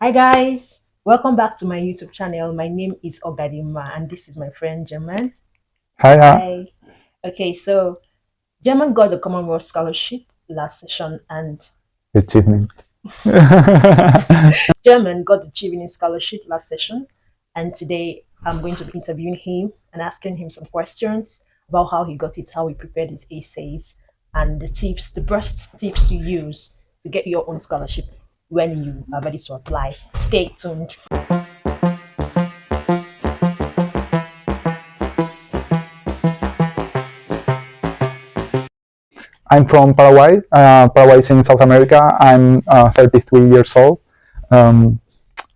Hi guys, welcome back to my YouTube channel. My name is Ogadima and this is my friend German. Hi, Hi. Okay, so German got the Commonwealth Scholarship last session and it's evening. German got the Chevening Scholarship last session, and today I'm going to be interviewing him and asking him some questions about how he got it, how he prepared his essays, and the tips, the best tips to use to get your own scholarship when you are ready to apply. Stay tuned. I'm from Paraguay. Paraguay is in South America. I'm 33 years old. Um,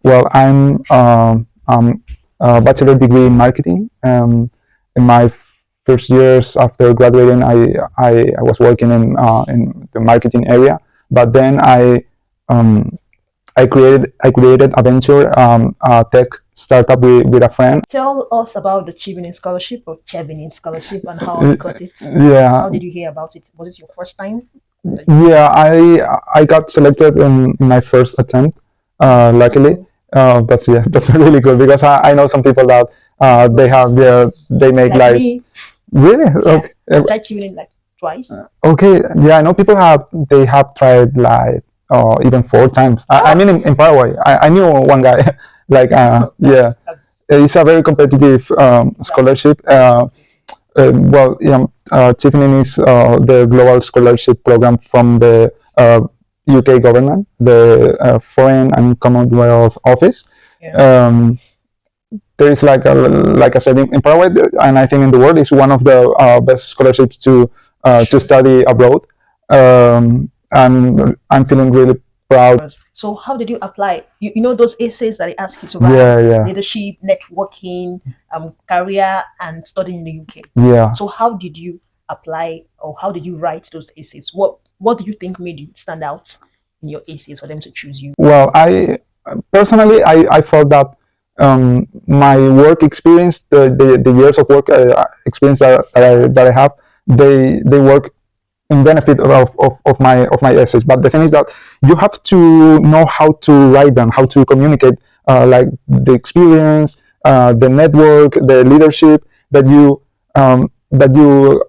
I'm a bachelor degree in marketing. In my first years after graduating, I was working in the marketing area, but then um, I created a venture, a tech startup with a friend. Tell us about the Chevening Scholarship or Chevening Scholarship and how you got it. Yeah, How did you hear about it? Was it your first time that you yeah. applied? I got selected in my first attempt. Luckily, Oh, that's yeah, that's really good because I know some people that go they through have their difficulties. they make Like like me, really yeah, okay. I've tried Chevening like twice. Okay, yeah. I know people have tried like even 4 times. I Ah, mean in Paraguay, I knew one guy like yeah. that's It's a very competitive exactly. scholarship. Chevening is the global scholarship program from the UK government, the Foreign and Commonwealth Office. Yeah. Um, there is like I said in Paraguay, and I think in the world is one of the best scholarships to Sure. study abroad. And I'm feeling really proud. So how did you apply? You know those essays that they ask you to write, Yeah, yeah, leadership, networking, career, and studying in the UK. yeah. So how did you apply or how did you write those essays? What do you think made you stand out in your essays for them to choose you? Well, I personally I felt that my work experience, the years of work experience that I have, they work in benefit of my essays. But the thing is that you have to know how to write them, how to communicate, like the experience, the network, the leadership that you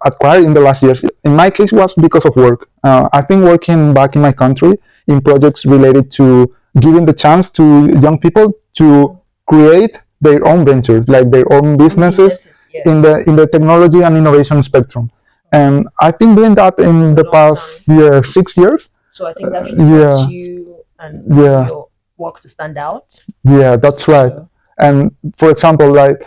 acquired in the last years. In my case, was because of work. I've been working back in my country in projects related to giving the chance to young people to create their own ventures, like their own Own businesses businesses, yeah. in the technology and innovation spectrum. And I've been doing that in For a the long time. past 6 years. So I think that really helps Yeah, you and yeah, your work to stand out. yeah, that's right. So And for example, like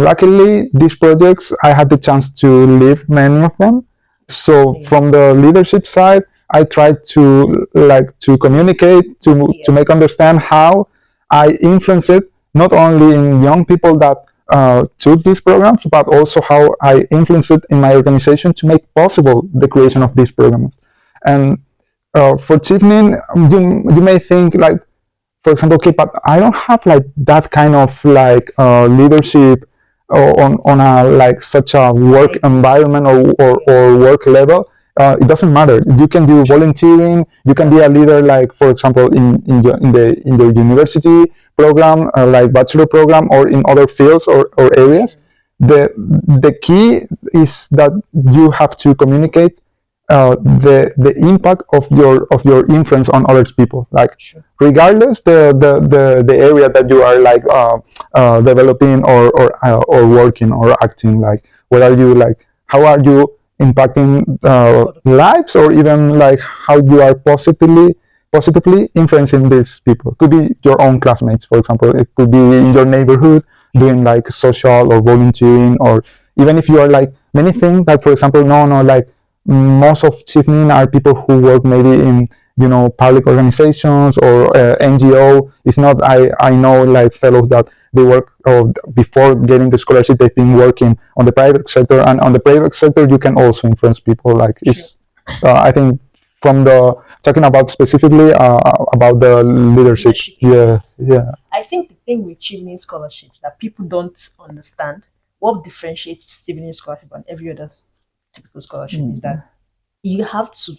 luckily, these projects I had the chance to lead many of them. So yeah, from the leadership side, I tried to communicate to yeah, make understand how I influence it not only in young people that took these programs, but also how I influence it in my organization to make possible the creation of these programs. And for Chevening, you may think like, for example, okay, but I don't have like that kind of like leadership on a like such a work like environment or work level. It doesn't matter. You can do true, volunteering. You can yeah, be a leader, like for example, in the university program, like bachelor program, or in other fields or areas. true, The key is that you have to communicate the impact of your influence on other people, like true. regardless the area that you are like developing or working or acting, like what are you like, how are you impacting Other people, lives, or even like how you are positively influencing these people. Could be your own classmates, for example. It could be in your neighborhood doing like social or volunteering, or even if you are like many things, like for example, no like most of Chevening are people who work maybe in public organizations or NGO. It's not, I know like fellows that they work, or before getting the scholarship they've been working on the private sector, and on the private sector you can also influence people. Like true. it's I think from the talking about specifically about the leadership. Leadership Yeah, essays. yeah. I think the thing with Chevening scholarships that people don't understand, what differentiates Chevening scholarship and every other typical scholarship is that you have to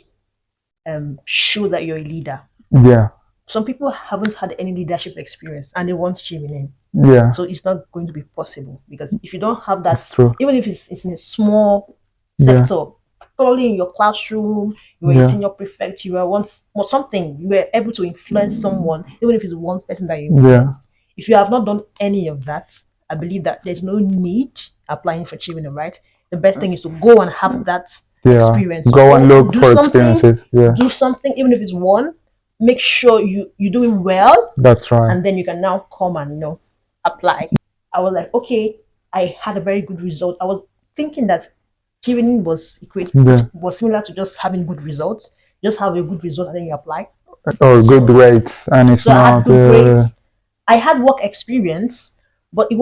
show that you're a leader. Yeah, some people haven't had any leadership experience and they want Chevening. Yeah, So it's not going to be possible because if you don't have it's that, true. even if it's in a small Yeah, sector, probably in your classroom, you were a yeah, senior prefect, you were once or something, you were able to influence someone, even if it's one person that you yeah, influenced. If you have not done any of that, I believe that there's no need applying for Chevening, right? The best thing is to go and have that yeah. experience. So Go and go look for experiences. Yeah, do something, even if it's one. Make sure you do it well, that's right. and then you can now come and apply. I was like, okay, I had a very good result. I was thinking that cheating was equate it Yeah, was similar to just having good results. Just have a good result and then you apply. or good So grades, and it's so I had not. good grades. I had work experience, but it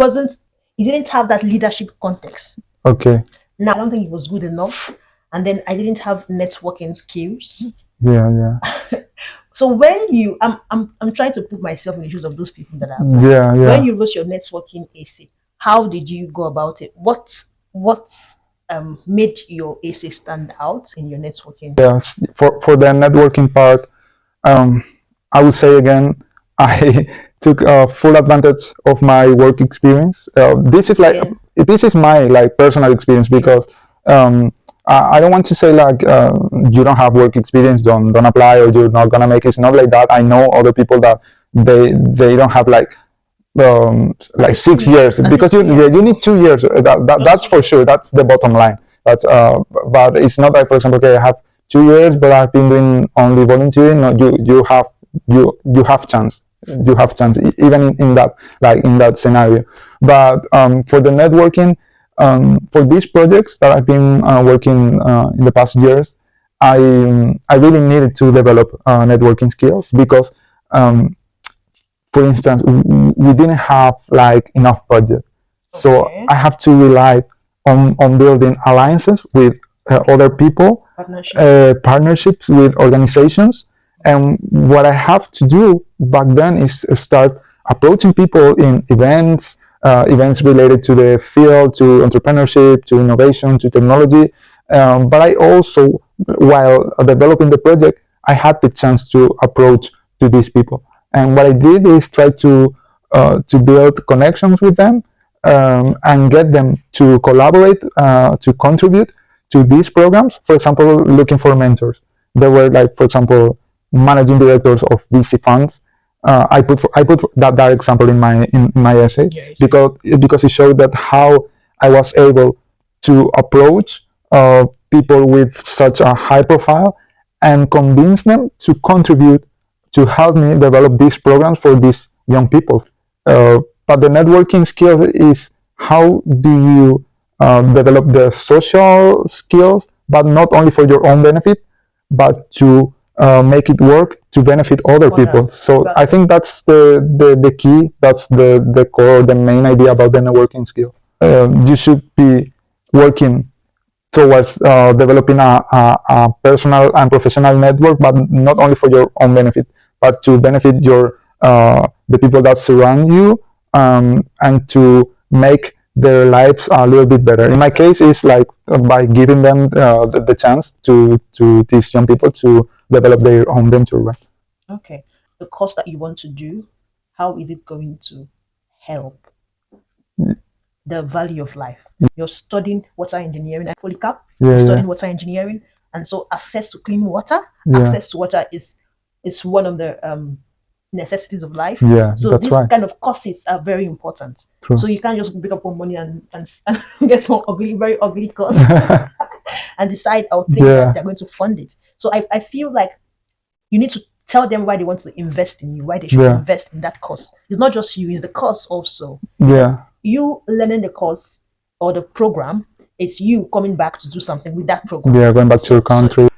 didn't have that leadership context. Okay. Now I don't think it was good enough. And then I didn't have networking skills. Yeah, yeah, So when I'm trying to put myself in the shoes of those people that are applying. yeah, When yeah. you wrote your networking essay, how did you go about it? What made your essay stand out in your networking? Yes. For the networking part, um, I would say again, I took full advantage of my work experience. Again, This is my like personal experience true. because I don't want to say like you don't have work experience, don't apply, or you're not gonna make it. It's not like that. I know other people that they don't have At like least two 6 years years. At because least 2 years yeah, you need minimum. 2 years. Just That's 2 for years. sure. That's the bottom line. That's but it's not like, for example, okay, I have 2 years, but I've been doing only volunteering. No, you have chance. You have chance even in that, like in that scenario. But for the networking, for these projects that I've been working in the past years, I really needed to develop networking skills because um, for instance, we didn't have like enough budget, so Okay. I have to rely on building alliances with other people, Partnership. partnerships with organizations, and what I have to do back then is start approaching people in events, events related to the field, to entrepreneurship, to innovation, to technology. But I also, while developing the project, I had the chance to approach to these people. And what I did is try to build connections with them and get them to collaborate, to contribute to these programs. For example, looking for mentors. There were like, for example, managing directors of VC funds. I put that example in my essay Yeah. because it showed that how I was able to approach people with such a high profile and convince them to contribute to help me develop these programs for these young people. But the networking skill is how do you develop the social skills, but not only for your own benefit, but to make it work to benefit other people. Others. So I Exactly. think that's the key, that's the core, the main idea about the networking skill. You should be working towards developing a personal and professional network, but not only for your own benefit, but to benefit the people that surround you, and to make their lives a little bit better. In my case, it's like by giving them the chance to these young people to develop their own venture. Right? Okay. The course that you want to do, how is it going to help the value of life? You're studying water engineering at Polycap, you're Yeah, yeah, studying water engineering, and so access to clean water, yeah, access to water is one of the necessities of life. yeah. So That's these right. kind of courses are very important. True. So you can't just pick up one money and get some ugly, very ugly course and decide or think that Yeah, they're going to fund it. So I feel like you need to tell them why they want to invest in you, why they should yeah, invest in that course. It's not just you, it's the course also. Because yeah, you learning the course or the program is you coming back to do something with that program. yeah. Going back to your So country,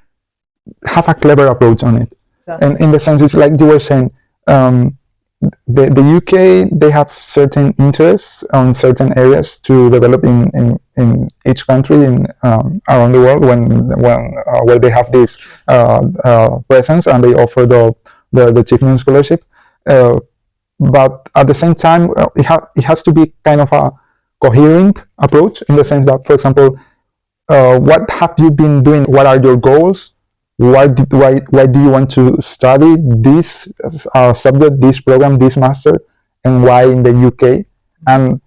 have a clever approach on it. And exactly. in the sense, it's like you were saying, um, the UK, they have certain interests on certain areas to develop in each country in around the world when where they have this True. presence, and they offer the Chevening Scholarship. Uh, but at the same time, it has to be kind of a coherent approach, in the sense that, for example, what have you been doing? What are your goals? why do you want to study this subject, this program, this master, and why in the UK? And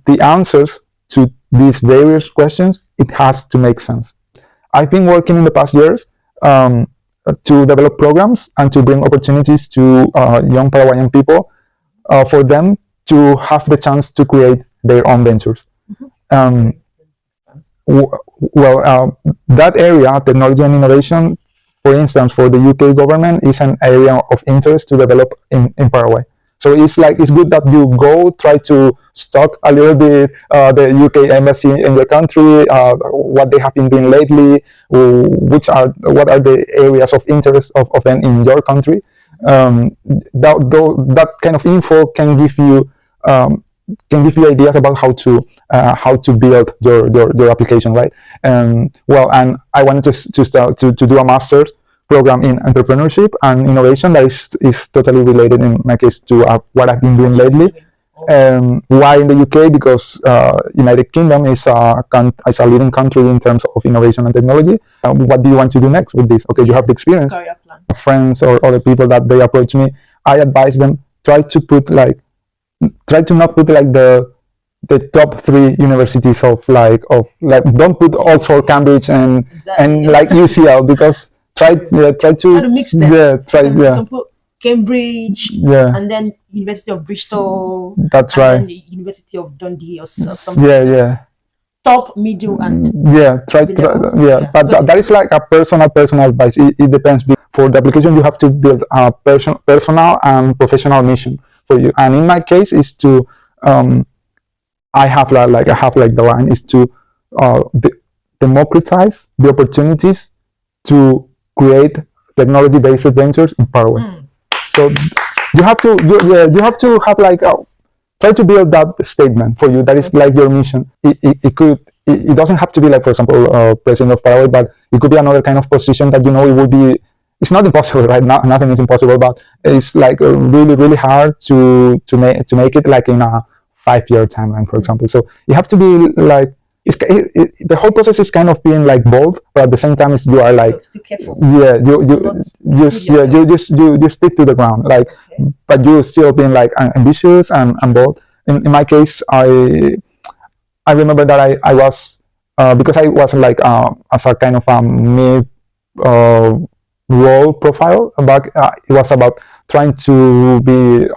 the answers to these various questions, it has to make sense. I've been working in the past years um, to develop programs and to bring opportunities to young Paraguayan people for them to have the chance to create their own ventures. Um, well, that area, technology and innovation, for instance, for the UK government, is an area of interest to develop in Paraguay. So it's good that you go try to stalk a little bit the UK embassy in your country, what they have been doing lately, what are the areas of interest of them in your country. That kind of info um, can give you ideas about how to build your application, right? And I wanted to start to do a master's program in entrepreneurship and innovation that is totally related in my case to what I've been doing lately. Why in the UK? Because United Kingdom is a leading country in terms of innovation and technology. What do you want to do next with this? Okay, you have the experience. Friends or other people that they approach me, I advise them try to not put like the top three universities of don't put Oxford, Cambridge, and like UCL, because try to mix them. You can put Cambridge, yeah, and then University of Bristol. That's and right. Then the University of Dundee or something. Yeah. Top, middle, and Yeah, Yeah. but that is like a personal advice. It depends. For the application, you have to build a personal and professional mission for you. And in my case, is to I have the line is to democratize the opportunities to create technology-based ventures in Paraguay. So you have to have try to build that statement for you. That is like your mission. It doesn't have to be like, for example, president of Paraguay, but it could be another kind of position that it would be. It's not impossible, right? Nothing is impossible, but it's like really hard to make it like in a 5-year timeline, for example. So you have to be like. The whole process is kind of being like bold, but at the same time, you are like, yeah, you stick to the ground, like, but you still being like ambitious and bold. In my case, I remember that I was because I was like as a kind of a mid role profile back. It was about trying to be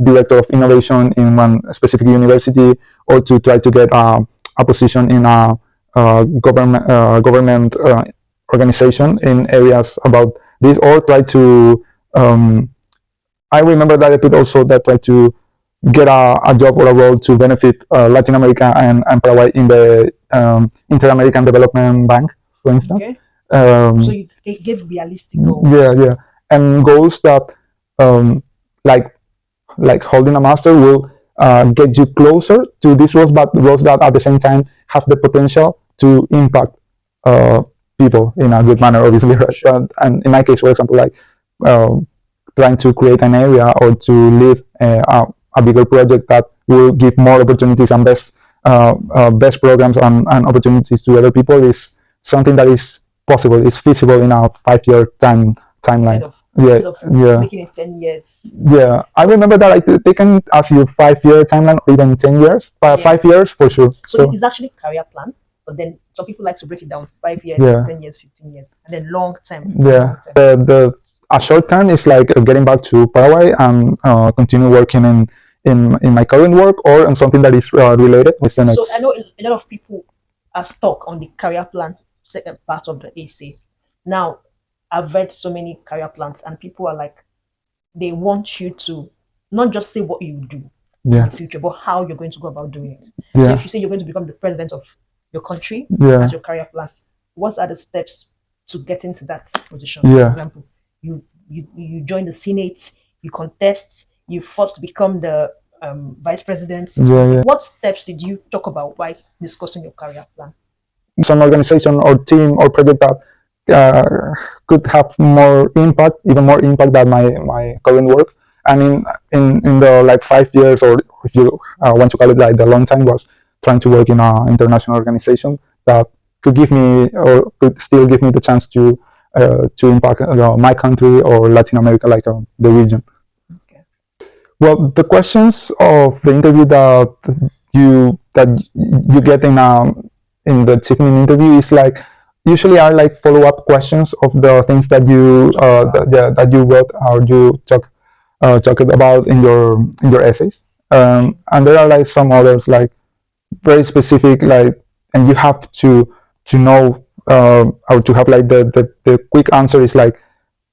director of innovation in one specific university, or to try to get a position in a government organization in areas about this, or try to. I remember that I could also try to get a job or a role to benefit Latin America and Paraguay in the Inter-American Development Bank, for instance. Okay. So you gave realistic goals. Yeah, and goals that like holding a master will get you closer to these roles, but roles that at the same time have the potential to impact people in a good manner, obviously, right? And in my case, for example, like trying to create an area or to lead a bigger project that will give more opportunities and best programs and opportunities to other people is something that is possible. It's feasible in a 5-year timeline. Making it 10 years. Yeah, I remember that they can ask you 5-year timeline or even 10 years, but 5 years for sure. So it's actually career plan, but then some people like to break it down: 5 years, 10 years, 15 years, and then long term. Yeah, a short term is like getting back to Paraguay and continue working in my current work or on something that is related. So I know a lot of people are stuck on the career plan second part of the essay. Now, I've read so many career plans, and people are like, they want you to not just say what you do in the future, but how you're going to go about doing it. So if you say you're going to become the president of your country as your career plan, what are the steps to get into that position? For example, you join the Senate, you contest, you first become the vice president. What steps did you talk about while discussing your career plan? Some organization or team or project that could have more impact, even more impact than my current work. And in the like 5 years, or if you want to call it like the long time, was trying to work in an international organization that could give me or could still give me the chance to to impact my country or Latin America, like the region. Okay. Well, the questions of the interview that you get in the Chevening interview is like usually are like follow-up questions of the things that that you wrote or you talked about in your essays. And there are like some others like very specific, like, and you have to know or to have like the quick answer is like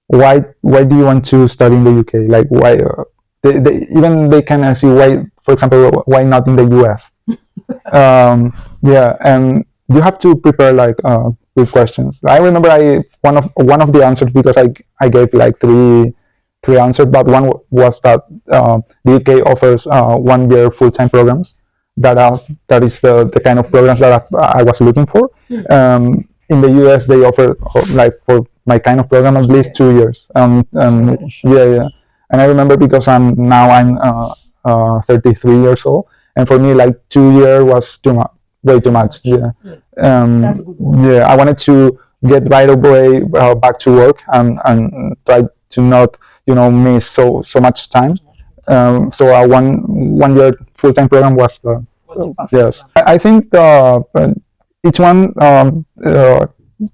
why do you want to study in the UK? Like why even they can ask you why, for example, why not in the US? Yeah, and you have to prepare like good questions. I remember one of the answers, because I gave like three answers, but one was that the UK offers 1 year full-time programs. That is the kind of programs that I was looking for. In the US, they offer like for my kind of program at least 2 years. Yeah, yeah. And I remember because I'm 33 years old, and for me like 2 years was too much, way too much. Yeah. Yeah, I wanted to get right away back to work and try to not miss so much time. So a one year full time program was the yes. I think each one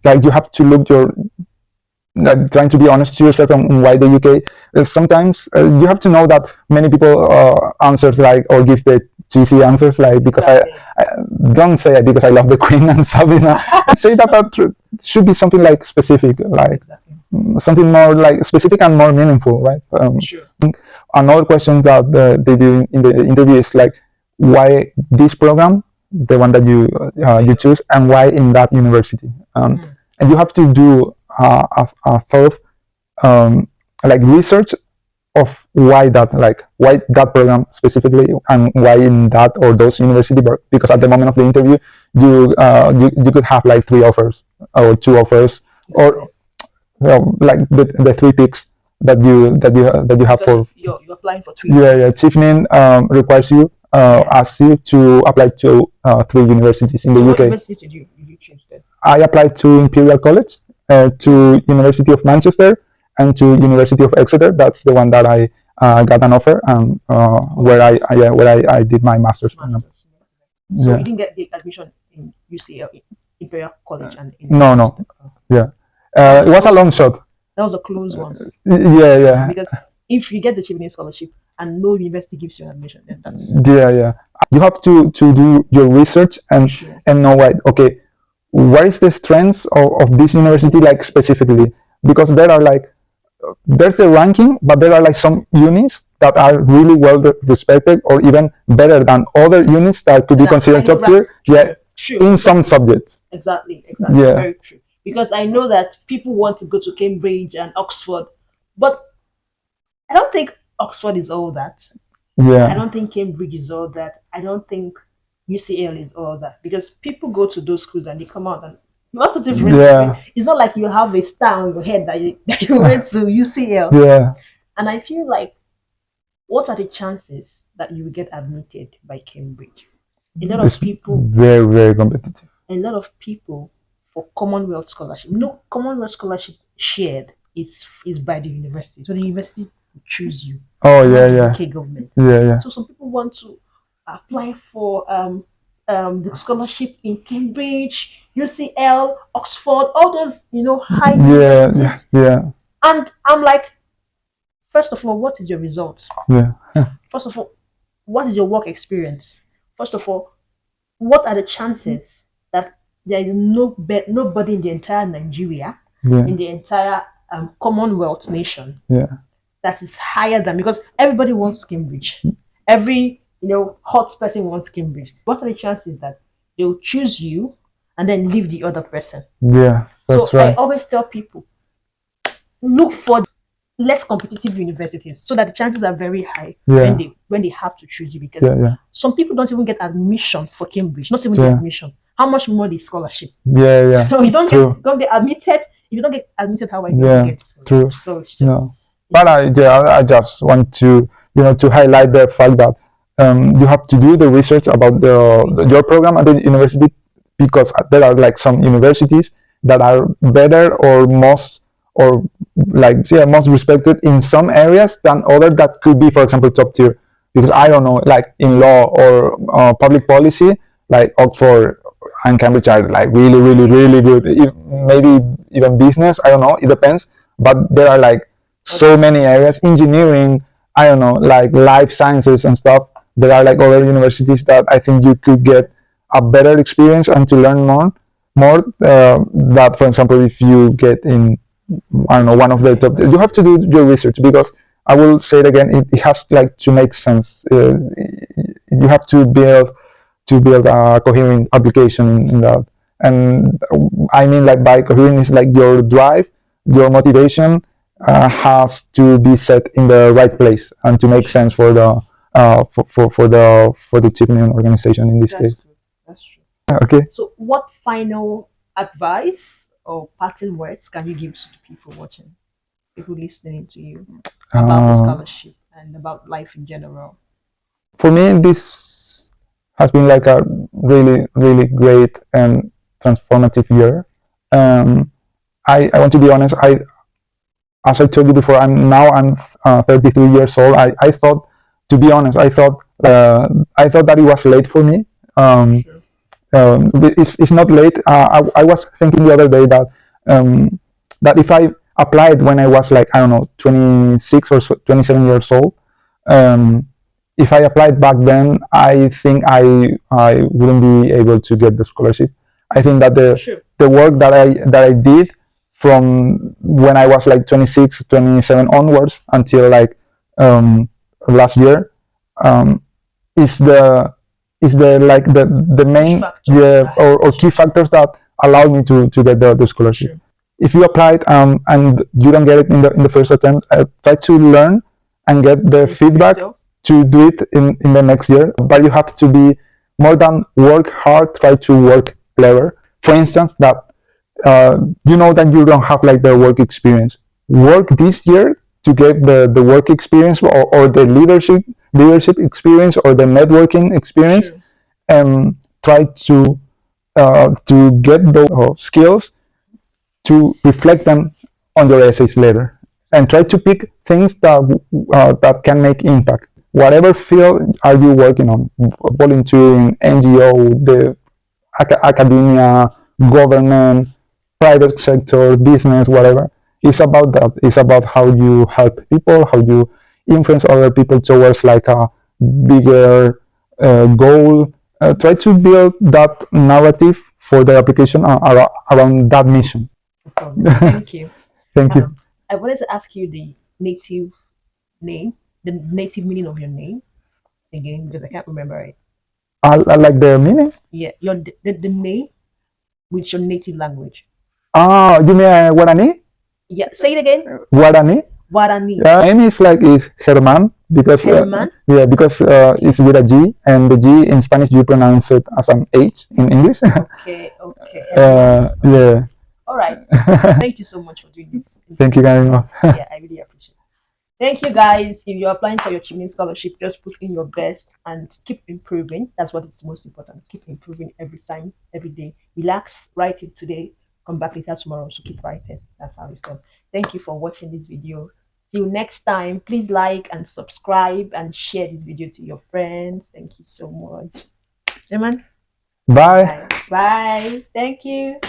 like you have to look your trying to be honest to yourself on why the UK. Sometimes you have to know that many people answers like or give the cheesy answers like because I don't say it because I love the Queen and stuff. Say that should be something like specific, like something more like specific and more meaningful, right? Sure. Another question that they do in the interview is like why this program, the one that you choose, and why in that university. And you have to do a thorough like research of why that program specifically and why in that or those university, because at the moment of the interview you could have like 3 offers or 2 offers or like the 3 picks that you have for you're applying for 3. Yeah, Chevening requires you asks you to apply to 3 universities in the What UK. university did you choose then? I applied to Imperial College, to University of Manchester, and to University of Exeter. That's the one that I got an offer, and where I did my master's. So Yeah. you didn't get the admission in UCL, Imperial College, and in No. Yeah. It was a long shot. That was a close one. Yeah. Because if you get the Chevening Scholarship and no university gives you an admission, then that's Yeah. You have to do your research and Sure. know okay, what is the strengths of this university like specifically, because there's the ranking, but there are like some units that are really well respected or even better than other units that could be considered top tier. Yeah, True. in some subjects. Exactly. Yeah. Very true. Because I know that people want to go to Cambridge and Oxford, but I don't think Oxford is all that. Yeah. I don't think Cambridge is all that. I don't think UCL is all that, because people go to those schools and they come out and what's the difference? Yeah. It's not like you have a star on your head that you went to UCL. Yeah. And I feel like, what are the chances that you will get admitted by Cambridge? A lot of people, very, very competitive. a lot of people for Commonwealth Scholarship. No, Commonwealth Scholarship shared is by the university. So the university will choose you. Oh not the yeah. UK government. Yeah. So some people want to apply for the scholarship in Cambridge, UCL, Oxford, all those high universities. Yeah. And I'm like, first of all, what is your results? Yeah. First of all, what is your work experience? First of all, what are the chances that there is nobody in the entire Nigeria, in the entire Commonwealth nation, that is higher than, because everybody wants Cambridge. Every hot person wants Cambridge. What are the chances that they will choose you and then leave the other person? Yeah, that's right. I always tell people, look for less competitive universities so that the chances are very high when they have to choose you, because some people don't even get admission for Cambridge, not even the admission. How much more the scholarship? Yeah. So you don't get admitted. If you don't get admitted, how are you going to get scholarship? True. So it's just, no. But I just want to to highlight the fact that you have to do the research about your program at the university, because there are like some universities that are better or most or like yeah, most respected in some areas than other that could be, for example, top tier. Because I don't know, like in law or public policy, like Oxford and Cambridge are like really, really, really good. Maybe even business, I don't know, it depends. But there are like so many areas, engineering, I don't know, like life sciences and stuff. There are like other universities that I think you could get a better experience and to learn more. That, for example, if you get in, I don't know, one of the top, you have to do your research because I will say it again, it has like to make sense. You have to build a coherent application in that. And I mean, like by coherent is like your drive, your motivation has to be set in the right place and to make sense for the for the Chevening organization in this case. True. That's true. Okay. So, what final advice or parting words can you give to the people watching, people listening to you about the Uh, scholarship and about life in general? for me, this has been like a really, really great and transformative year. Um, I want to be honest. As I told you before, I'm 33 years old. I thought, to be honest, I thought that it was late for me. Um, Sure. it's not late. I was thinking the other day that if I applied when I was like, I don't know, 26 or so, 27 years old, um, if I applied back then, I think I wouldn't be able to get the scholarship. I think that Sure. the work that I did from when I was like 26, 27 onwards until like um, last year um, is the like the Which main, factor yeah, that or helped key you? factors that allowed me to get the scholarship. Sure. If you applied and you don't get it in the first attempt, try to learn and get the Improve feedback yourself. to do it in the next year. But you have to be more than work hard, try to work clever. For instance, that you know that you don't have like the work experience. Work this year to get the work experience or the leadership experience or the networking experience. Sure. Try to get those skills to reflect them on your essays later, and try to pick things that can make impact. Whatever field are you working on, volunteering, NGO, the academia, government, private sector, business, whatever. It's about that. It's about how you help people, how you influence other people towards like a bigger goal. Try to build that narrative for the application around that mission. No problem. Thank you. Thank you. I wanted to ask you the native name, the native meaning of your name again because I can't remember it. I like the meaning. Yeah, the name with your native language. Ah, you mean Guarani? Yeah, say it again. Guarani. Guarani. Yeah, name is Germán because Herman. yeah, because it's with a G, and the G in Spanish you pronounce it as an H in English. Okay, okay. Herman. Okay. Yeah. All right. Thank you so much for doing this Thank you interview. very much. Yeah, I really appreciate it. Thank you guys. If you're applying for your Chevening scholarship, just put in your best and keep improving. That's what is most important. Keep improving every time, every day. Relax, write it today, come back later tomorrow. So keep writing. That's how it's done. Thank you for watching this video. Till next time, please like and subscribe and share this video to your friends. Thank you so much. Amen. Bye. Bye. Bye. Thank you.